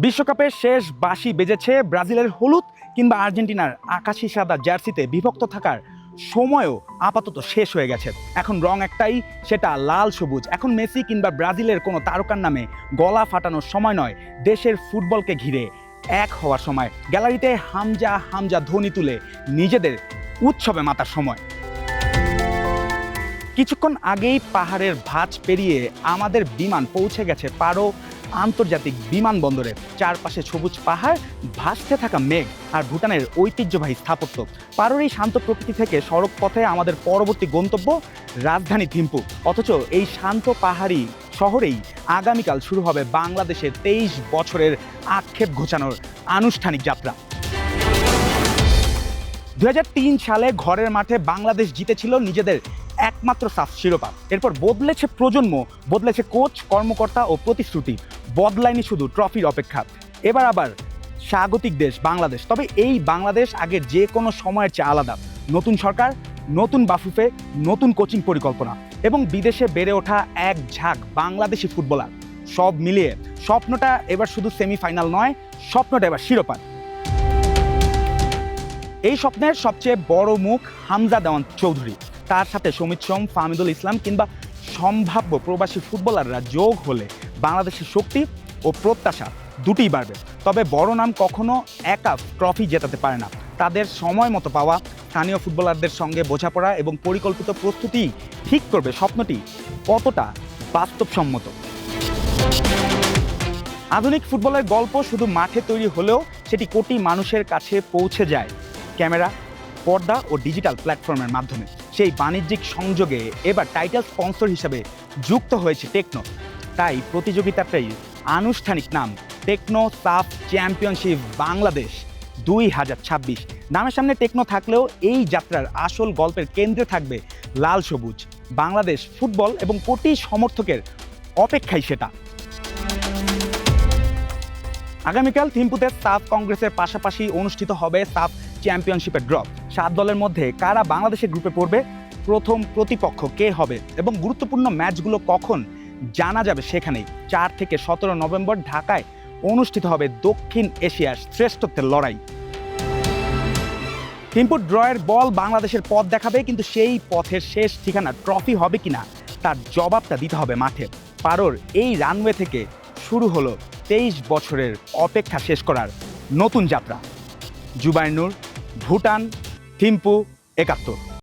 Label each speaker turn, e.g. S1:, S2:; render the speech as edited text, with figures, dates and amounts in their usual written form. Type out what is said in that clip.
S1: বিশ্বকাপের শেষ বাঁশি বেজেছে। ব্রাজিলের হলুদ কিংবা আর্জেন্টিনার আকাশি সাদা জার্সিতে বিভক্ত থাকার সময়ও আপাতত শেষ হয়ে গেছে। এখন রং একটাই, সেটা লাল সবুজ। এখন মেসি কিংবা ব্রাজিলের কোনো তারকার নামে গলা ফাটানোর সময় নয়, দেশের ফুটবলকে ঘিরে এক হওয়ার সময়। গ্যালারিতে হামজা হামজা ধ্বনি তুলে নিজেদের উৎসবে মাতার সময়। কিছুক্ষণ আগেই পাহাড়ের ভাঁজ পেরিয়ে আমাদের বিমান পৌঁছে গেছে পারো আন্তর্জাতিক বিমানবন্দরে। চারপাশে সবুজ পাহাড়, ভাসতে থাকা মেঘ আর ভুটানের ঐতিহ্যবাহী স্থাপত্য। পারোর এই শান্ত প্রকৃতি থেকে সড়ক পথে আমাদের পরবর্তী গন্তব্য রাজধানী থিম্পু। অথচ এই শান্ত পাহাড়ি শহরেই আগামীকাল শুরু হবে বাংলাদেশের 23 বছরের আক্ষেপ ঘোচানোর আনুষ্ঠানিক যাত্রা। 2003 সালে ঘরের মাঠে বাংলাদেশ জিতেছিল নিজেদের একমাত্র সাফ শিরোপা। এরপর বদলেছে প্রজন্ম, বদলেছে কোচ, কর্মকর্তা ও প্রতিশ্রুতি, বদলায়নি শুধু ট্রফির অপেক্ষা। এবার আবার স্বাগতিক দেশ বাংলাদেশ। তবে এই বাংলাদেশ আগের যে কোনো সময়ের চেয়ে আলাদা। নতুন সরকার, নতুন বাফুফে, নতুন কোচিং পরিকল্পনা এবং বিদেশে বেড়ে ওঠা এক ঝাঁক বাংলাদেশি ফুটবলার। সব মিলিয়ে স্বপ্নটা এবার শুধু সেমিফাইনাল নয়, স্বপ্নটা এবার শিরোপা। এই স্বপ্নের সবচেয়ে বড় মুখ হামজা দেওয়ান চৌধুরী। তার সাথে সমিত সোম, ফাহমিদুল ইসলাম কিংবা সম্ভাব্য প্রবাসী ফুটবলাররা যোগ হলে বাংলাদেশের শক্তি ও প্রত্যাশা দুটিই বাড়বে। তবে বড় নাম কখনো একা ট্রফি জেতাতে পারে না। তাদের সময় মতো পাওয়া, স্থানীয় ফুটবলারদের সঙ্গে বোঝাপড়া এবং পরিকল্পিত প্রস্তুতি ঠিক করবে স্বপ্নটি কতটা বাস্তবসম্মত। আধুনিক ফুটবলের গল্প শুধু মাঠে তৈরি হলেও সেটি কোটি মানুষের কাছে পৌঁছে যায় ক্যামেরা, পর্দা ও ডিজিটাল প্ল্যাটফর্মের মাধ্যমে। সেই বাণিজ্যিক সংযোগে এবার টাইটেল স্পন্সর হিসেবে যুক্ত হয়েছে টেকনো। তাই প্রতিযোগিতাটাই আনুষ্ঠানিক নাম টেকনো সাফ চ্যাম্পিয়নশিপ বাংলাদেশ 2026। নামের সামনে টেকনো থাকলেও এই যাত্রার আসল গল্পের কেন্দ্রে থাকবে লাল সবুজ বাংলাদেশ ফুটবল এবং কোটি সমর্থকের অপেক্ষাই সেটা। আগামীকাল থিম্পুতে সাফ কংগ্রেসের পাশাপাশি অনুষ্ঠিত হবে সাফ চ্যাম্পিয়নশিপের ড্র। 7 দলের মধ্যে কারা বাংলাদেশের গ্রুপে পড়বে, প্রথম প্রতিপক্ষ কে হবে এবং গুরুত্বপূর্ণ ম্যাচগুলো কখন জানা যাবে সেখানেই। 4 থেকে 17 নভেম্বর ঢাকায় অনুষ্ঠিত হবে দক্ষিণ এশিয়ার শ্রেষ্ঠত্বের লড়াই। থিম্পুর ড্রয়ের বল বাংলাদেশের পথ দেখাবে, কিন্তু সেই পথের শেষ ঠিকানা ট্রফি হবে কিনা তার জবাবটা দিতে হবে মাঠে। পারোর এই রানওয়ে থেকে শুরু হলো 23 বছরের অপেক্ষা শেষ করার নতুন যাত্রা। জুবায়ের নূর, ভুটান, থিম্পু 71।